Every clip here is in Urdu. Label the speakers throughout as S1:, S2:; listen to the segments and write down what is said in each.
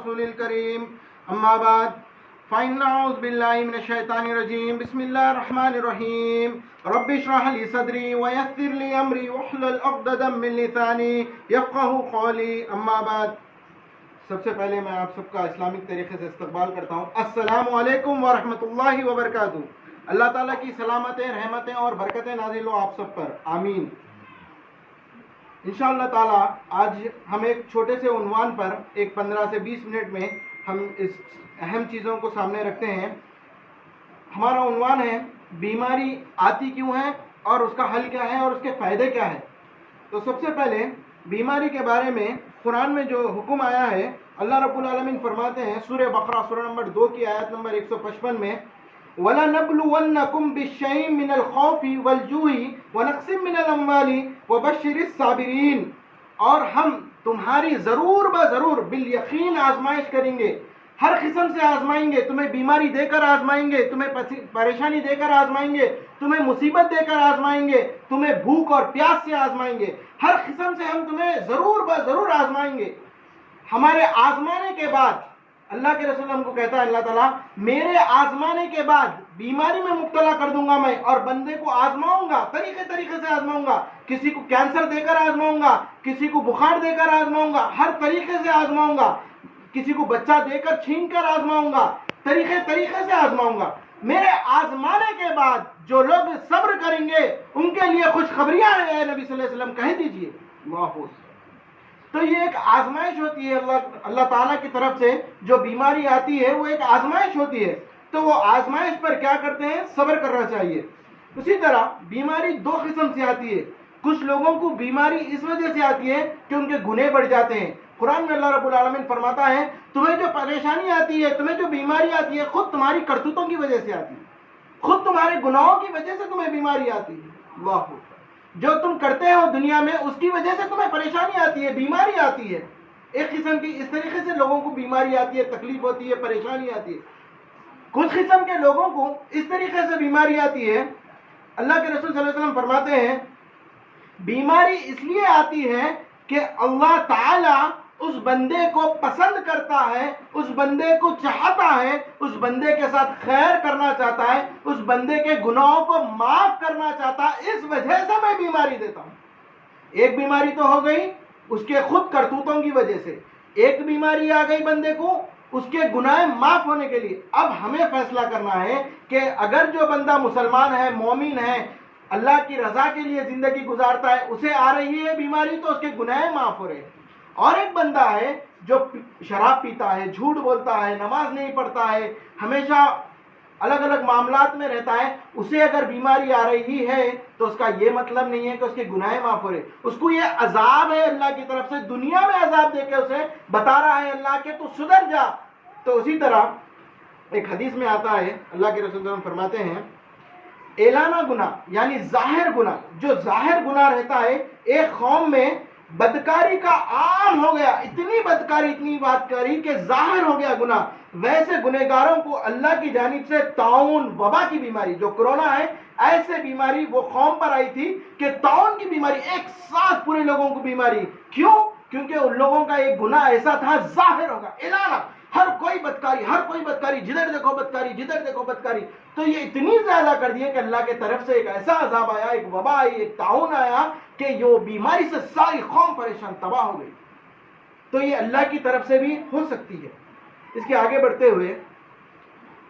S1: رسول الكريم اما بعد فإن أعوذ بالله من الشيطان الرجيم بسم الله الرحمن الرحيم رب اشرح لي صدري ويسر لي أمري واحلل عقدة من لساني يفقهوا قولي اما بعد. سب سے پہلے میں آپ سب کا اسلامک طریقے سے استقبال کرتا ہوں. السلام علیکم ورحمۃ اللہ وبرکاتہ. اللہ تعالیٰ کی سلامتیں، رحمتیں اور برکتیں نازل ہو آپ سب پر، آمین. انشاءاللہ تعالیٰ آج ہم ایک چھوٹے سے عنوان پر ایک 15 سے 20 منٹ میں ہم اس اہم چیزوں کو سامنے رکھتے ہیں. ہمارا عنوان ہے بیماری آتی کیوں ہے اور اس کا حل کیا ہے اور اس کے فائدے کیا ہیں. تو سب سے پہلے بیماری کے بارے میں قرآن میں جو حکم آیا ہے، اللہ رب العالمین فرماتے ہیں سورہ بقرہ سورہ نمبر 2 کی آیت نمبر 155 میں، وَلَنَبْلُوَنَّكُمْ بِالشَّيْءٍ مِّنَ الْخَوْفِ وَالْجُوعِ وَنَقْصٍ مِّنَ الْأَمْوَالِ وَبَشِّرِ الصَّابِرِينَ، اور ہم تمہاری ضرور بضرور بالیقین آزمائش کریں گے، ہر قسم سے آزمائیں گے. تمہیں بیماری دے کر آزمائیں گے، تمہیں پریشانی دے کر آزمائیں گے، تمہیں مصیبت دے کر آزمائیں گے، تمہیں بھوک اور پیاس سے آزمائیں گے، ہر قسم سے ہم تمہیں ضرور بضرور آزمائیں گے. ہمارے آزمانے کے بعد اللہ کے رسول ہم کو کہتا ہے اللہ تعالیٰ، میرے آزمانے کے بعد بیماری میں مبتلا کر دوں گا میں، اور بندے کو آزماؤں گا، طریقے سے آزماؤں گا. کسی کو کینسر دے کر آزماؤں گا، کسی کو بخار دے کر آزماؤں گا، ہر طریقے سے آزماؤں گا. کسی کو بچہ دے کر چھین کر آزماؤں گا، طریقے سے آزماؤں گا. میرے آزمانے کے بعد جو لوگ صبر کریں گے ان کے لیے خوشخبریاں ہیں نبی صلی اللہ علیہ وسلم، کہہ دیجئے. تو یہ ایک آزمائش ہوتی ہے اللہ تعالیٰ کی طرف سے. جو بیماری آتی ہے وہ ایک آزمائش ہوتی ہے. تو وہ آزمائش پر کیا کرتے ہیں؟ صبر کرنا چاہیے. اسی طرح بیماری 2 قسم سے آتی ہے. کچھ لوگوں کو بیماری اس وجہ سے آتی ہے کہ ان کے گناہ بڑھ جاتے ہیں. قرآن میں اللہ رب العالمین فرماتا ہے تمہیں جو پریشانی آتی ہے، تمہیں جو بیماری آتی ہے، خود تمہاری کرتوتوں کی وجہ سے آتی ہے، خود تمہارے گناہوں کی وجہ سے تمہیں بیماری آتی ہے. اللہ، جو تم کرتے ہو دنیا میں اس کی وجہ سے تمہیں پریشانی آتی ہے، بیماری آتی ہے. ایک قسم کی اس طریقے سے لوگوں کو بیماری آتی ہے، تکلیف ہوتی ہے، پریشانی آتی ہے. کچھ قسم کے لوگوں کو اس طریقے سے بیماری آتی ہے. اللہ کے رسول صلی اللہ علیہ وسلم فرماتے ہیں بیماری اس لیے آتی ہے کہ اللہ تعالی اس بندے کو پسند کرتا ہے، اس بندے کو چاہتا ہے، اس بندے کے ساتھ خیر کرنا چاہتا ہے، اس بندے کے گناہوں کو معاف کرنا چاہتا ہے. اس وجہ سے میں بیماری دیتا ہوں. ایک بیماری تو ہو گئی اس کے خود کرتوتوں کی وجہ سے، ایک بیماری آ گئی بندے کو اس کے گناہ معاف ہونے کے لیے. اب ہمیں فیصلہ کرنا ہے کہ اگر جو بندہ مسلمان ہے، مومن ہے، اللہ کی رضا کے لیے زندگی گزارتا ہے، اسے آ رہی ہے بیماری تو اس کے گناہ معاف ہو رہے ہیں. اور ایک بندہ ہے جو شراب پیتا ہے، جھوٹ بولتا ہے، نماز نہیں پڑھتا ہے، ہمیشہ الگ الگ معاملات میں رہتا ہے، اسے اگر بیماری آ رہی ہے تو اس کا یہ مطلب نہیں ہے کہ اس کے گناہ معاف ہو رہے. اس کو یہ عذاب ہے اللہ کی طرف سے، دنیا میں عذاب دے کے اسے بتا رہا ہے اللہ کہ تو سدھر جا. تو اسی طرح ایک حدیث میں آتا ہے اللہ کے رسول صلی اللہ علیہ وسلم فرماتے ہیں اعلانہ گناہ یعنی ظاہر گناہ، جو ظاہر گناہ رہتا ہے ایک قوم میں بدکاری کا عام ہو گیا، اتنی بدکاری کہ ظاہر ہو گیا گناہ، ویسے گنہگاروں کو اللہ کی جانب سے طاعون، وبا کی بیماری جو کرونا ہے، ایسے بیماری وہ قوم پر آئی تھی کہ طاعون کی بیماری ایک ساتھ پورے لوگوں کو بیماری. کیوں؟ کیونکہ ان لوگوں کا ایک گناہ ایسا تھا ظاہر ہوگا، اعلانہ، ہر کوئی بدکاری، جدھر دیکھو بدکاری. تو یہ اتنی زیادہ کر دی کہ اللہ کے طرف سے ایک ایسا عذاب آیا، ایک وبا آئی، ایک طاعون آیا کہ یہ بیماری سے ساری قوم پریشان تباہ ہو گئی. تو یہ اللہ کی طرف سے بھی ہو سکتی ہے. اس کے آگے بڑھتے ہوئے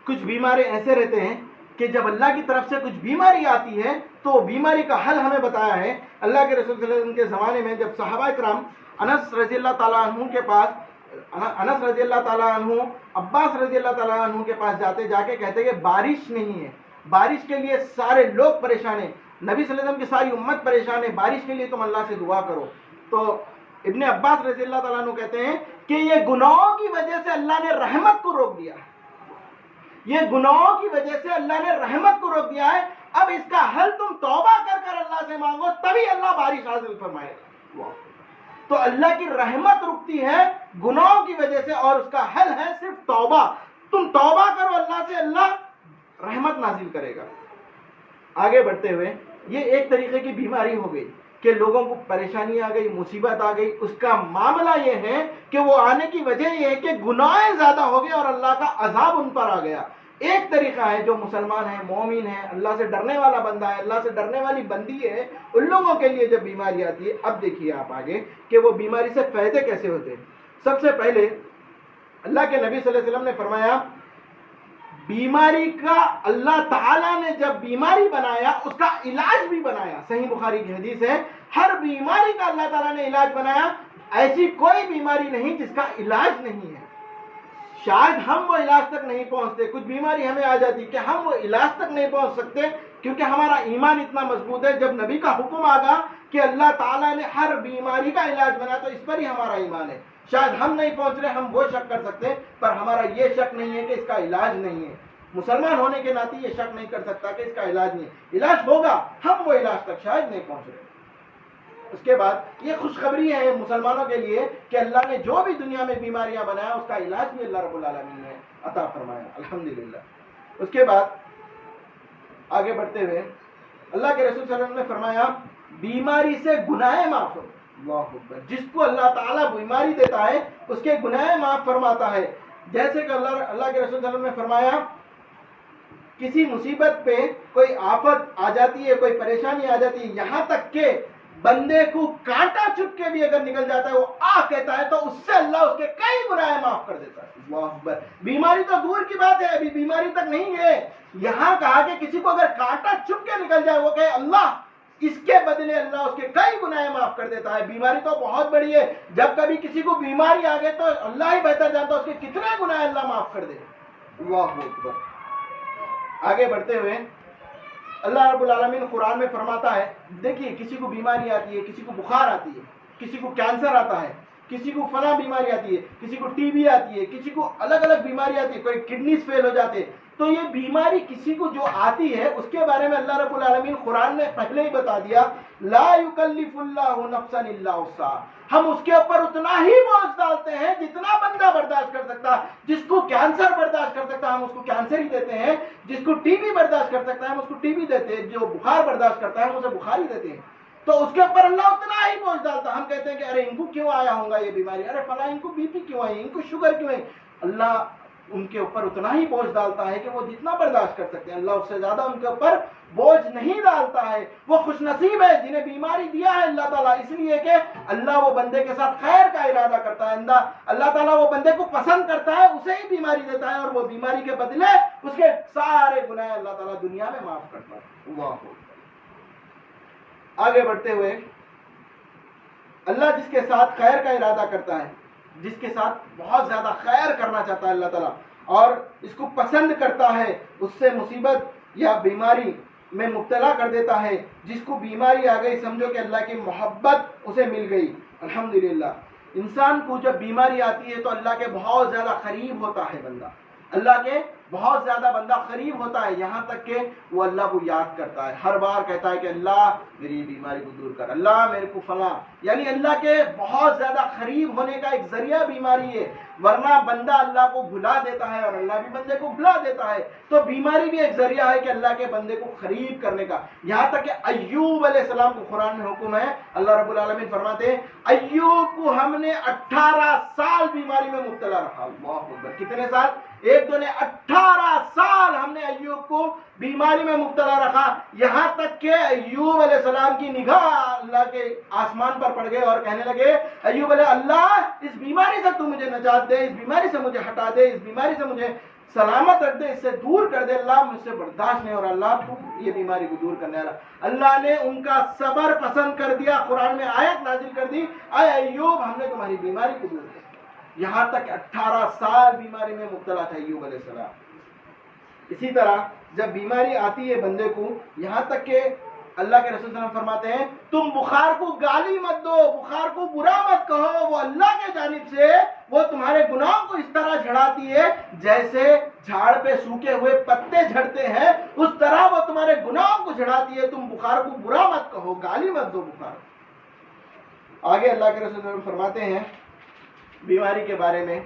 S1: کچھ بیماری ایسے رہتے ہیں کہ جب اللہ کی طرف سے کچھ بیماری آتی ہے تو بیماری کا حل ہمیں بتایا ہے اللہ کے رسول صلی اللہ علیہ وسلم کے زمانے میں. جب صحابہ کرام انس رضی اللہ تعالیٰ عنہ کے پاس، انس رضی اللہ تعالیٰ عنہ عباس رضی اللہ تعالیٰ عنہ کے پاس جا کے کہتے کہ بارش نہیں ہے، بارش کے لیے سارے لوگ پریشان ہیں، نبی صلی اللہ علیہ وسلم کی ساری امت پریشان ہے، بارش کے لیے تم اللہ سے دعا کرو. تو ابن عباس رضی اللہ تعالیٰ عنہ کہتے ہیں کہ یہ گناہوں کی وجہ سے اللہ نے رحمت کو روک دیا ہے، یہ گناہوں کی وجہ سے اللہ نے رحمت کو روک دیا ہے. اب اس کا حل تم توبہ کر اللہ سے مانگو، تبھی اللہ بارش نازل فرمائے گا. تو اللہ کی رحمت رکتی ہے گناہوں کی وجہ سے، اور اس کا حل ہے صرف توبہ. تم توبہ کرو اللہ سے، اللہ رحمت نازل کرے گا. آگے بڑھتے ہوئے یہ ایک طریقے کی بیماری ہو گئی. کہ لوگوں کو پریشانی آ گئی، مصیبت آ گئی، اس کا معاملہ یہ ہے کہ وہ آنے کی وجہ یہ ہے کہ گناہ زیادہ ہو گئے اور اللہ کا عذاب ان پر آ گیا۔ ایک طریقہ ہے جو مسلمان ہے، مومن ہے، اللہ سے ڈرنے والا بندہ ہے، اللہ سے ڈرنے والی بندی ہے، ان لوگوں کے لیے جب بیماری آتی ہے، اب دیکھیے آپ آگے کہ وہ بیماری سے فائدے کیسے ہوتے ہیں۔ سب سے پہلے اللہ کے نبی صلی اللہ علیہ وسلم نے فرمایا بیماری کا اللہ تعالیٰ نے جب بیماری بنایا اس کا علاج بھی بنایا۔ صحیح بخاری کی حدیث ہے، ہر بیماری کا اللہ تعالیٰ نے علاج بنایا، ایسی کوئی بیماری نہیں جس کا علاج نہیں ہے۔ شاید ہم وہ علاج تک نہیں پہنچتے، کچھ بیماری ہمیں آ جاتی کہ ہم وہ علاج تک نہیں پہنچ سکتے کیونکہ ہمارا ایمان اتنا مضبوط ہے۔ جب نبی کا حکم آگا کہ اللہ تعالیٰ نے ہر بیماری کا علاج بنایا تو اس پر ہی ہمارا ایمان ہے۔ شاید ہم نہیں پہنچ رہے، ہم وہ شک کر سکتے ہیں، پر ہمارا یہ شک نہیں ہے کہ اس کا علاج نہیں ہے۔ مسلمان ہونے کے ناطے یہ شک نہیں کر سکتا کہ اس کا علاج نہیں ہے، علاج ہوگا، ہم وہ علاج تک شاید نہیں پہنچ رہے۔ اس کے بعد یہ خوشخبری ہے مسلمانوں کے لیے کہ اللہ نے جو بھی دنیا میں بیماریاں بنایا اس کا علاج بھی اللہ رب العالمین نے عطا فرمایا، الحمدللہ۔ اس کے بعد آگے بڑھتے ہوئے اللہ کے رسول صلی اللہ علیہ وسلم نے فرمایا بیماری سے گناہ معاف ہو۔ اللہ اکبر، جس کو اللہ تعالیٰ بیماری دیتا ہے اس کے گناہ معاف فرماتا ہے۔ جیسے کہ اللہ کے رسول صلی اللہ علیہ وسلم نے فرمایا کسی مصیبت پہ کوئی آفت آ جاتی ہے، کوئی پریشانی آ جاتی ہے، یہاں تک کہ بندے کو کانٹا چپ کے بھی اگر نکل جاتا ہے وہ کہتا ہے تو اس سے اللہ اس کے کئی گناہ معاف کر دیتا ہے۔ اللہ اکبر، بیماری تو دور کی بات ہے، ابھی بیماری تک نہیں گئے، یہاں کہا کہ کسی کو اگر کانٹا چپ کے نکل جائے وہ کہے اللہ اس کے بدلے اللہ اس کے کئی گناہ معاف کر دیتا ہے۔ بیماری تو بہت بڑی ہے، جب کبھی کسی کو بیماری آ گئے تو اللہ ہی بہتر جانتا ہے اس کے کتنے گناہ اللہ معاف کر دے۔ اللہ اکبر۔ آگے بڑھتے ہوئے اللہ رب العالمین قرآن میں فرماتا ہے، دیکھیے کسی کو بیماری آتی ہے، کسی کو بخار آتی ہے، کسی کو کینسر آتا ہے، کسی کو فلاں بیماری آتی ہے، کسی کو ٹی بی آتی ہے، کسی کو الگ الگ بیماری آتی ہے، کوئی کڈنیز فیل ہو جاتے ہیں۔ تو یہ بیماری کسی کو جو آتی ہے اس کے بارے میں اللہ رب العالمین قرآن نے پہلے ہی بتا دیا، لا یکلف اللہ نفسا الا وسعها، ہم اس کے اوپر اتنا ہی بوجھ ڈالتے ہیں جتنا بندہ برداشت کر سکتا ہے۔ جس کو کینسر برداشت کر سکتا ہے ہم اس کو کینسر ہی دیتے ہیں، جس کو ٹی بی برداشت کر سکتا ہے ہم اس کو ٹی بی دیتے ہیں، جو بخار برداشت کرتا ہے ہم اسے بخار ہی دیتے ہیں۔ تو اس کے اوپر اللہ اتنا ہی بوجھ ڈالتا ہے۔ ہم کہتے ہیں کہ ارے ان کو کیوں آیا ہوگا یہ بیماری، ارے فلاں ان کو بی پی کیوں آئی، ان کو شوگر کیوں آئی۔ اللہ ان کے اوپر اتنا ہی بوجھ ڈالتا ہے کہ وہ جتنا برداشت کر سکتے ہیں، اللہ اس سے زیادہ ان کے اوپر بوجھ نہیں ڈالتا ہے۔ وہ خوش نصیب ہے جنہیں بیماری دیا ہے اللہ تعالیٰ، اس لیے کہ اللہ وہ بندے کے ساتھ خیر کا ارادہ کرتا ہے، اللہ تعالیٰ وہ بندے کو پسند کرتا ہے، اسے ہی بیماری دیتا ہے اور وہ بیماری کے بدلے اس کے سارے گناہ اللہ تعالیٰ دنیا میں معاف کرتا ہے۔ اللہ آگے بڑھتے ہوئے اللہ جس کے ساتھ خیر کا ارادہ کرتا ہے، جس کے ساتھ بہت زیادہ خیر کرنا چاہتا ہے اللہ تعالیٰ اور اس کو پسند کرتا ہے، اس سے مصیبت یا بیماری میں مبتلا کر دیتا ہے۔ جس کو بیماری آ گئی سمجھو کہ اللہ کی محبت اسے مل گئی، الحمدللہ۔ انسان کو جب بیماری آتی ہے تو اللہ کے بہت زیادہ قریب ہوتا ہے بندہ، اللہ کے بہت زیادہ بندہ قریب ہوتا ہے، یہاں تک کہ وہ اللہ کو یاد کرتا ہے، ہر بار کہتا ہے کہ اللہ میری بیماری کو دور کر، اللہ میرے کو فلاں، یعنی اللہ کے بہت زیادہ قریب ہونے کا ایک ذریعہ بیماری ہے، ورنہ بندہ اللہ کو بھلا دیتا ہے اور اللہ بھی بندے کو بھلا دیتا ہے۔ تو بیماری بھی ایک ذریعہ ہے کہ اللہ کے بندے کو قریب کرنے کا، یہاں تک کہ ایوب علیہ السلام کو قرآن میں حکم ہے، اللہ رب العالمین فرماتے ہیں ایوب کو ہم نے 18 سال بیماری میں مبتلا رکھا۔ اللہ اکبر، کتنے سال؟ ایک دو نے 18 سال ہم نے ایوب کو بیماری میں مبتلا رکھا، یہاں تک کہ ایوب علیہ السلام کی نگاہ اللہ کے آسمان پر پڑ گئے اور کہنے لگے ایوب علیہ اللہ اس بیماری سے تو مجھے نجات دے، اس بیماری سے مجھے ہٹا دے، اس بیماری سے مجھے سلامت رکھ دے، اس سے دور کر دے، اللہ مجھ سے برداشت نہیں، اور اللہ تو یہ بیماری کو دور کرنے والا۔ اللہ نے ان کا صبر پسند کر دیا، قرآن میں آیت نازل کر دی، اے ایوب ہم نے تمہاری بیماری کو دور کر دیا۔ یہاں تک 18 سال بیماری میں مبتلا تھا ایوب علیہ السلام۔ اسی طرح جب بیماری آتی ہے بندے کو، یہاں تک کہ اللہ کے رسول صلی اللہ علیہ وسلم فرماتے ہیں تم بخار کو گالی مت دو، بخار کو برا مت کہو، وہ اللہ کے جانب سے وہ تمہارے گناہوں کو اس طرح جھڑاتی ہے جیسے جھاڑ پہ سوکھے ہوئے پتے جھڑتے ہیں، اس طرح وہ تمہارے گناہوں کو جھڑاتی ہے۔ تم بخار کو برا مت کہو، گالی مت دو بخار۔ آگے اللہ کے رسول صلی اللہ علیہ وسلم فرماتے ہیں بیماری کے بارے میں،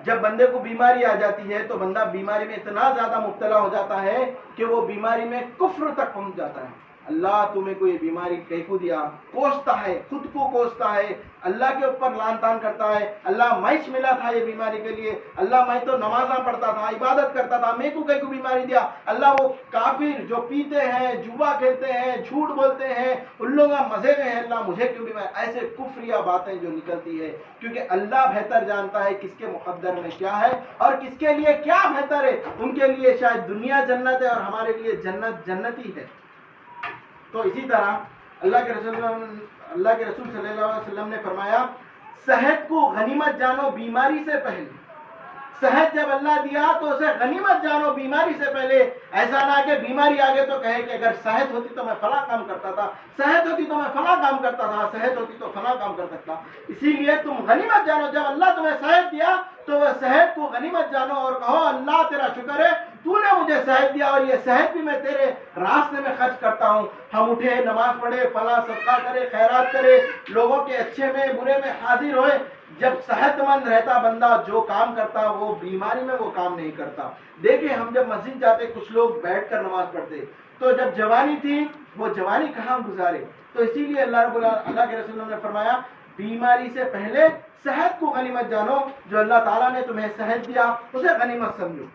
S1: جب بندے کو بیماری آ جاتی ہے تو بندہ بیماری میں اتنا زیادہ مبتلا ہو جاتا ہے کہ وہ بیماری میں کفر تک پہنچ جاتا ہے۔ اللہ تمہیں کو یہ بیماری کیسے دیا، کوستا ہے، خود کو کوستا ہے، اللہ کے اوپر لان تان کرتا ہے، اللہ میں ملا تھا یہ بیماری کے لیے، اللہ میں تو نمازاں پڑھتا تھا، عبادت کرتا تھا، میں کو کیسے بیماری دیا، اللہ وہ کافر جو پیتے ہیں، جوا کھیلتے ہیں، جھوٹ بولتے ہیں، ان لوگ مزے میں ہیں، اللہ مجھے کیوں بیماری، ایسے کفریہ باتیں جو نکلتی ہے، کیونکہ اللہ بہتر جانتا ہے کس کے مقدر میں کیا ہے اور کس کے لیے کیا بہتر ہے، ان کے لیے شاید دنیا جنت ہے اور ہمارے لیے جنت جنتی ہے۔ تو اسی طرح اللہ کے رسول صلی اللہ علیہ وسلم نے فرمایا صحت کو غنیمت جانو بیماری سے پہلے، صحت جب اللہ دیا تو اسے غنیمت جانو بیماری سے پہلے، ایسا نہ کہ بیماری آگے تو کہے کہ اگر صحت ہوتی تو میں فلاں کام کرتا تھا، صحت ہوتی تو میں فلاں کام کرتا تھا، صحت ہوتی تو فلاں کام کر سکتا۔ اسی لیے تم غنیمت جانو، جب اللہ تمہیں صحت دیا تو وہ صحت کو غنیمت جانو اور کہو اللہ تیرا شکر ہے تو نے مجھے صحت دیا اور یہ صحت بھی میں تیرے راستے میں خرچ کرتا ہوں۔ ہم اٹھے، نماز پڑھے، فلاں صدقہ کرے، خیرات کرے، لوگوں کے اچھے میں برے میں حاضر ہوئے۔ جب صحت مند رہتا بندہ جو کام کرتا وہ بیماری میں وہ کام نہیں کرتا۔ دیکھیں ہم جب مسجد جاتے کچھ لوگ بیٹھ کر نماز پڑھتے، تو جب جوانی تھی وہ جوانی کہاں گزارے، تو اسی لیے اللہ کے رسول نے فرمایا بیماری سے پہلے صحت کو غنیمت جانو، جو اللہ تعالیٰ نے تمہیں صحت دیا اسے غنیمت سمجھو۔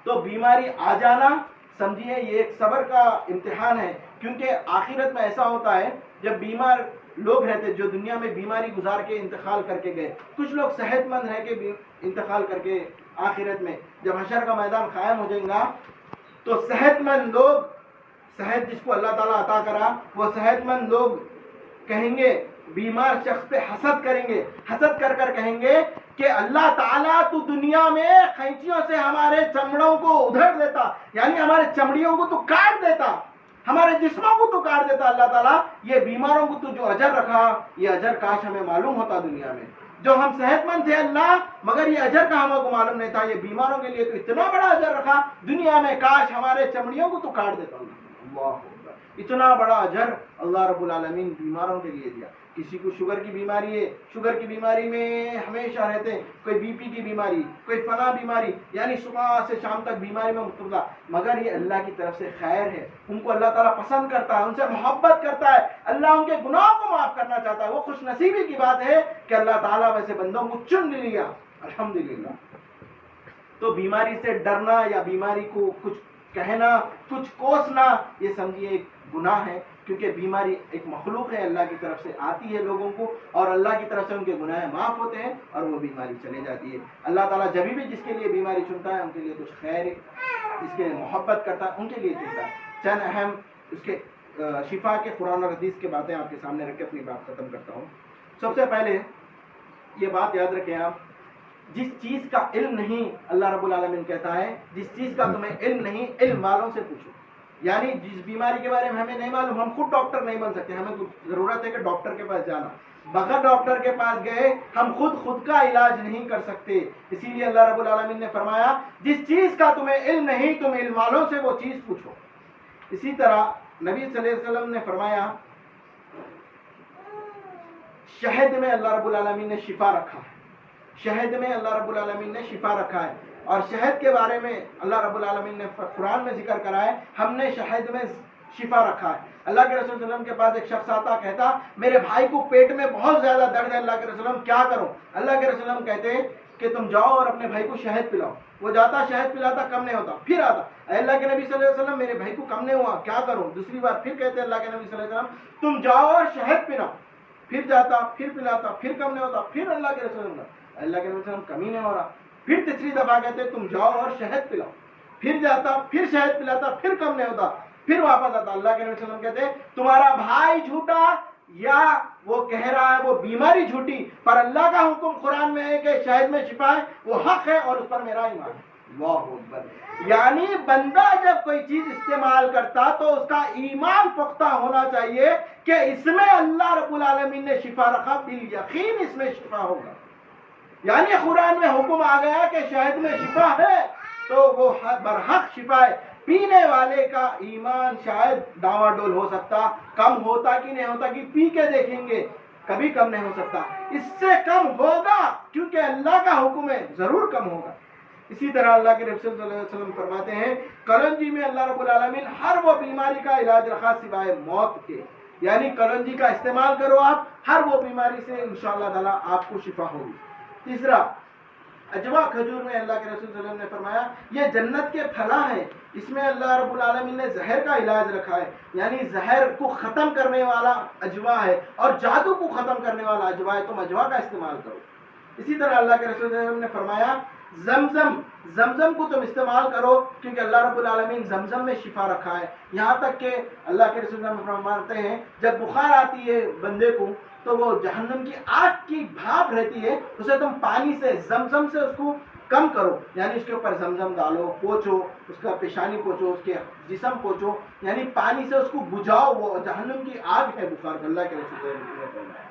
S1: تو بیماری آ جانا سمجھیے یہ ایک صبر کا امتحان ہے، کیونکہ آخرت میں ایسا ہوتا ہے جب بیمار لوگ رہتے جو دنیا میں بیماری گزار کے انتقال کر کے گئے، کچھ لوگ صحت مند رہ کے انتقال کر کے آخرت میں جب حشر کا میدان قائم ہو جائے گا تو صحت مند لوگ، صحت جس کو اللہ تعالیٰ عطا کرا، وہ صحت مند لوگ کہیں گے بیمار شخص پہ حسد کریں گے، حسد کر کر کہیں گے کہ اللہ تعالیٰ تو دنیا میں قینچیوں سے ہمارے چمڑوں کو ادھر دیتا، یعنی ہمارے چمڑیوں کو تو کاٹ دیتا، ہمارے جسموں کو تو کاٹ دیتا اللہ تعالیٰ، یہ بیماروں کو تو جو اجر رکھا یہ اجر کاش ہمیں معلوم ہوتا دنیا میں، جو ہم صحت مند تھے اللہ مگر یہ اجر کا ہم کو معلوم نہیں تھا، یہ بیماروں کے لیے تو اتنا بڑا اجر رکھا دنیا میں، کاش ہمارے چمڑیوں کو تو کاٹ دیتا اللہ، اتنا بڑا اجر اللہ رب العالمین بیماروں کے لیے دیا۔ کسی کو شوگر کی بیماری ہے، شوگر کی بیماری میں ہمیشہ رہتے ہیں، کوئی بی پی کی بیماری، کوئی فلاں بیماری، یعنی صبح سے شام تک بیماری میں مبتلا، مگر یہ اللہ کی طرف سے خیر ہے، ان کو اللہ تعالیٰ پسند کرتا ہے، ان سے محبت کرتا ہے، اللہ ان کے گناہوں کو معاف کرنا چاہتا ہے، وہ خوش نصیبی کی بات ہے کہ اللہ تعالیٰ ویسے بندوں کو چن لیا، الحمدللہ۔ تو بیماری سے ڈرنا یا بیماری کو کچھ کہنا، کچھ کوسنا، یہ سمجھیے ایک گناہ ہے، کیونکہ بیماری ایک مخلوق ہے، اللہ کی طرف سے آتی ہے لوگوں کو اور اللہ کی طرف سے ان کے گناہ معاف ہوتے ہیں اور وہ بیماری چلے جاتی ہے۔ اللہ تعالیٰ جب بھی جس کے لیے بیماری چنتا ہے ان کے لیے کچھ خیر، اس کے محبت کرتا ہے، ان کے لیے چنتا ہے۔ چند اہم اس کے شفا کے قرآن اور حدیث کے باتیں آپ کے سامنے رکھ کے اپنی بات ختم کرتا ہوں۔ سب سے پہلے یہ بات یاد رکھیں آپ، جس چیز کا علم نہیں، اللہ رب العالمین کہتا ہے جس چیز کا تمہیں علم نہیں علم والوں سے پوچھو، یعنی جس بیماری کے بارے میں ہمیں نہیں معلوم ہم خود ڈاکٹر نہیں بن سکتے، ہمیں ضرورت ہے کہ ڈاکٹر کے پاس جانا، بغیر ڈاکٹر کے پاس گئے ہم خود کا علاج نہیں کر سکتے، اسی لیے اللہ رب العالمین نے فرمایا جس چیز کا تمہیں علم نہیں تم علم والوں سے وہ چیز پوچھو۔ اسی طرح نبی صلی اللہ علیہ وسلم نے فرمایا شہد میں اللہ رب العالمین نے شفا رکھا ہے، شہد میں اللہ رب العالمین نے شفا رکھا ہے، اور شہد کے بارے میں اللہ رب العالمین نے قرآن میں ذکر کرا ہے ہم نے شہد میں شفا رکھا ہے۔ اللہ کے رسول صلی اللہ علیہ وسلم کے پاس ایک شخص آتا کہتا میرے بھائی کو پیٹ میں بہت زیادہ درد ہے، اللہ کے رسول ہم کیا کروں؟ اللہ کے رسول کہتے ہیں کہ تم جاؤ اور اپنے بھائی کو شہد پلاؤ، وہ جاتا شہد پلاتا کم نہیں ہوتا، پھر آتا اے اللہ کے نبی صلی اللہ علیہ وسلم میرے بھائی کو کم نہیں ہوا کیا کروں؟ دوسری بار پھر کہتے اللہ کے نبی صلی اللہ علیہ وسلم تم جاؤ اور شہد پلاؤ، پھر جاتا پھر پلاتا پھر کم نہیں ہوتا، پھر اللہ کے رسول اللہ کے نبی صلی اللہ علیہ وسلم کم ہی نہیں ہو رہا، پھر تیسری دفعہ کہتے تم جاؤ اور شہد پلاؤ، پھر جاتا پھر شہد پلاتا پھر کم نہیں ہوتا، پھر واپس آتا، اللہ کے نبی صلی اللہ علیہ وسلم کہتے تمہارا بھائی جھوٹا یا وہ کہہ رہا ہے وہ بیماری جھوٹی، پر اللہ کا حکم قرآن میں ہے کہ شہد میں شفا ہے، وہ حق ہے اور اس پر میرا ایمان ہے۔ اللہ اکبر، یعنی بندہ جب کوئی چیز استعمال کرتا تو اس کا ایمان پختہ ہونا چاہیے کہ اس میں اللہ رب العالمین نے شفا رکھا، بالیقین اس میں شفا ہوگا، یعنی قرآن میں حکم آ گیا کہ شہد میں شفا ہے تو وہ برحق شفا ہے۔ پینے والے کا ایمان شاید ڈاواں ڈول ہو سکتا، کم ہوتا کہ نہیں ہوتا کہ پی کے دیکھیں گے، کبھی کم نہیں ہو سکتا، اس سے کم ہوگا کیونکہ اللہ کا حکم ہے ضرور کم ہوگا۔ اسی طرح اللہ کے رسول صلی اللہ علیہ وسلم فرماتے ہیں کلنجی میں اللہ رب العالمین ہر وہ بیماری کا علاج رکھا سوائے موت کے، یعنی کلنجی کا استعمال کرو آپ، ہر وہ بیماری سے انشاءاللہ تعالیٰ آپ کو شفا ہوگی۔ تیسرا، اجوا کھجور میں اللہ کے رسول صلی اللہ علیہ وسلم نے فرمایا یہ جنت کے پھلا ہیں، اس میں اللہ رب العالمین نے زہر کا علاج رکھا ہے، یعنی زہر کو ختم کرنے والا اجوا ہے اور جادو کو ختم کرنے والا اجوا ہے، تم اجوا کا استعمال کرو۔ اسی طرح اللہ کے رسول صلی اللہ علیہ وسلم نے فرمایا زمزم کو تم استعمال کرو، کیونکہ اللہ رب العالمین زمزم میں شفا رکھا ہے، یہاں تک کہ اللہ کے رسول صلی اللہ علیہ وسلم فرماتے ہیں جب بخار آتی ہے بندے کو تو وہ جہنم کی آگ کی بھاپ رہتی ہے، اسے تم پانی سے زمزم سے اس کو کم کرو، یعنی اس کے اوپر زمزم ڈالو، پوچھو، اس کا پیشانی پوچھو، اس کے جسم پوچھو، یعنی پانی سے اس کو بجھاؤ، وہ جہنم کی آگ ہے بخار کا، اللہ کے رسول صلی اللہ علیہ وسلم نے فرمایا۔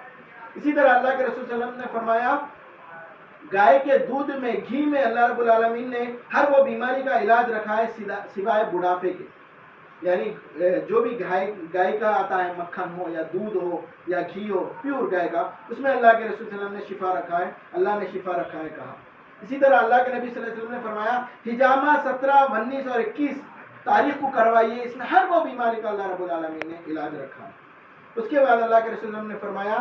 S1: اسی طرح اللہ کے رسول صلی اللہ علیہ وسلم نے فرمایا گائے کے دودھ میں، گھی میں اللہ رب العالمین نے ہر وہ بیماری کا علاج رکھا ہے سوائے بڑھاپے کے، یعنی جو بھی گائے کا آتا ہے، مکھن ہو یا دودھ ہو یا گھی ہو پیور گائے کا، اس میں اللہ کے رسول صلی اللہ علیہ وسلم نے شفا رکھا ہے، اللہ نے شفا رکھا ہے کہا۔ اسی طرح اللہ کے نبی صلی اللہ علیہ وسلم نے فرمایا ہجامہ 17، 19 اور 21 تاریخ کو کروائیے، اس میں ہر وہ بیماری کا اللہ رب العالمین نے علاج رکھا ہے۔ اس کے بعد اللہ کے رسول صلی اللہ علیہ وسلم نے فرمایا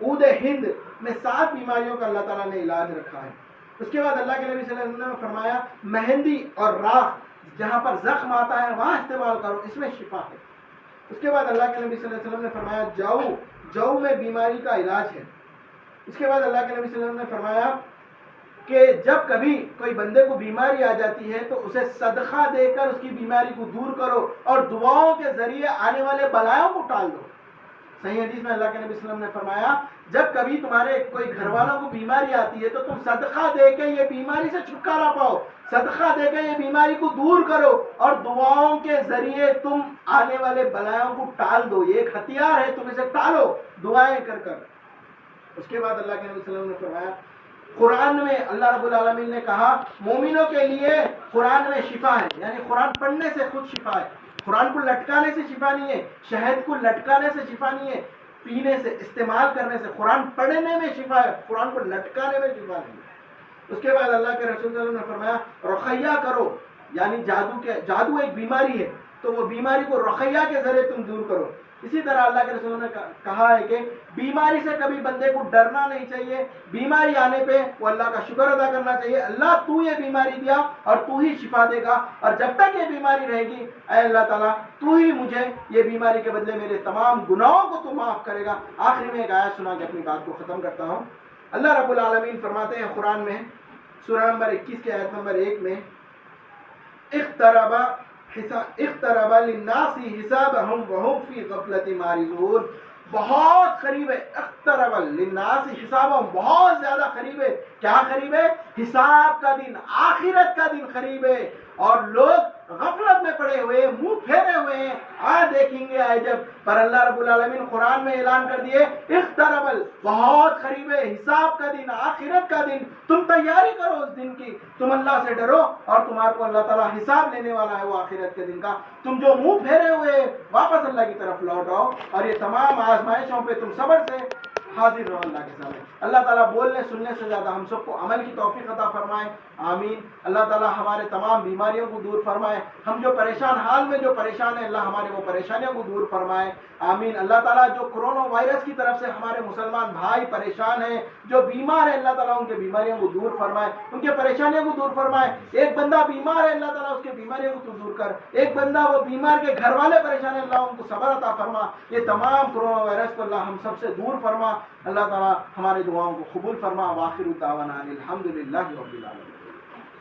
S1: عود ہند میں 7 بیماریوں کا اللہ تعالیٰ نے علاج رکھا ہے۔ اس کے بعد اللہ کے نبی صلی اللہ علیہ وسلم نے فرمایا مہندی اور راکھ جہاں پر زخم آتا ہے وہاں استعمال کرو، اس میں شفا ہے۔ اس کے بعد اللہ کے نبی صلی اللہ علیہ وسلم نے فرمایا جو میں بیماری کا علاج ہے۔ اس کے بعد اللہ کے نبی صلی اللہ علیہ وسلم نے فرمایا کہ جب کبھی کوئی بندے کو بیماری آ جاتی ہے تو اسے صدقہ دے کر اس کی بیماری کو دور کرو اور دعاؤں کے ذریعے آنے والے بلائوں کو ٹال دو۔ صحیح حدیث میں اللہ کے نبی صلی اللہ علیہ وسلم نے فرمایا جب کبھی تمہارے کوئی گھر والوں کو بیماری آتی ہے تو تم صدقہ دے کے یہ بیماری سے چھٹکارا پاؤ، صدقہ دے کے یہ بیماری کو دور کرو اور دعاؤں کے ذریعے تم آنے والے بلائوں کو ٹال دو، یہ ایک ہتھیار ہے، تم اسے ٹالو دعائیں کر کر۔ اس کے بعد اللہ کے نبی صلی اللہ علیہ وسلم نے فرمایا قرآن میں اللہ رب العالمین نے کہا مومنوں کے لیے قرآن میں شفا ہے، یعنی قرآن پڑھنے سے خود شفا ہے، قرآن کو لٹکانے سے شفا نہیں ہے، شہد کو لٹکانے سے شفا نہیں ہے، پینے سے، استعمال کرنے سے، قرآن پڑھنے میں شفا ہے، قرآن کو لٹکانے میں شفا نہیں ہے۔ اس کے بعد اللہ کے رسول صلی اللہ علیہ وسلم نے فرمایا رقیہ کرو، یعنی جادو ایک بیماری ہے تو وہ بیماری کو رقیہ کے ذریعے تم دور کرو۔ اسی طرح اللہ کے رسول نے کہا ہے کہ بیماری سے کبھی بندے کو ڈرنا نہیں چاہیے، بیماری آنے پہ وہ اللہ کا شکر ادا کرنا چاہیے، اللہ تو یہ بیماری دیا اور تو ہی شفا دے گا، اور جب تک یہ بیماری رہے گی اے اللہ تعالیٰ تو ہی مجھے یہ بیماری کے بدلے میرے تمام گناہوں کو تو معاف کرے گا۔ آخری میں ایک آیت سنا کے اپنی بات کو ختم کرتا ہوں۔ اللہ رب العالمین فرماتے ہیں قرآن میں سورہ نمبر 21 کی آیت نمبر 1 میں اقترب للناس حسابهم وهم في غفلة معرضون، بہت قریب ہے، اقترب للناس حسابهم، بہت زیادہ قریب ہے۔ کیا قریب ہے؟ حساب کا دن، آخرت کا دن قریب ہے، اور لوگ غفلت میں پڑے ہوئے، منہ پھیرے ہوئے ہیں، دیکھیں گے آئے جب۔ پر اللہ رب العالمین قرآن میں اعلان کر دیے اقترب، بہت قریب ہے حساب کا دن، آخرت کا دن، تم تیاری کرو اس دن کی، تم اللہ سے ڈرو اور تمہارے کو اللہ تعالیٰ حساب لینے والا ہے وہ آخرت کے دن کا۔ تم جو منہ پھیرے ہوئے واپس اللہ کی طرف لوٹ آؤ اور یہ تمام آزمائشوں پہ تم صبر سے حاضر رہو اللہ کے سامنے۔ اللہ تعالیٰ بولنے سننے سے زیادہ ہم سب کو عمل کی توفیق عطا فرمائے، آمین۔ اللہ تعالیٰ ہمارے تمام بیماریوں کو دور فرمائے، ہم جو پریشان حال میں جو پریشان ہیں اللہ ہمارے وہ پریشانیوں کو دور فرمائے، آمین۔ اللہ تعالیٰ جو کرونا وائرس کی طرف سے ہمارے مسلمان بھائی پریشان ہیں، جو بیمار ہیں اللہ تعالیٰ ان کے بیماریوں کو دور فرمائے، ان کے پریشانیوں کو دور فرمائے۔ ایک بندہ بیمار ہے اللہ تعالیٰ اس کے بیماریوں کو تو دور کر، ایک بندہ وہ بیمار کے گھر والے پریشان ہیں اللہ ان کو صبر عطا فرما، یہ تمام کرونا وائرس کو اللہ ہم سب سے دور فرما۔ اللہ تعالیٰ ہمارے دعاؤں کو قبول فرما۔ وآخر دعوانا الحمدللہ رب العالمین۔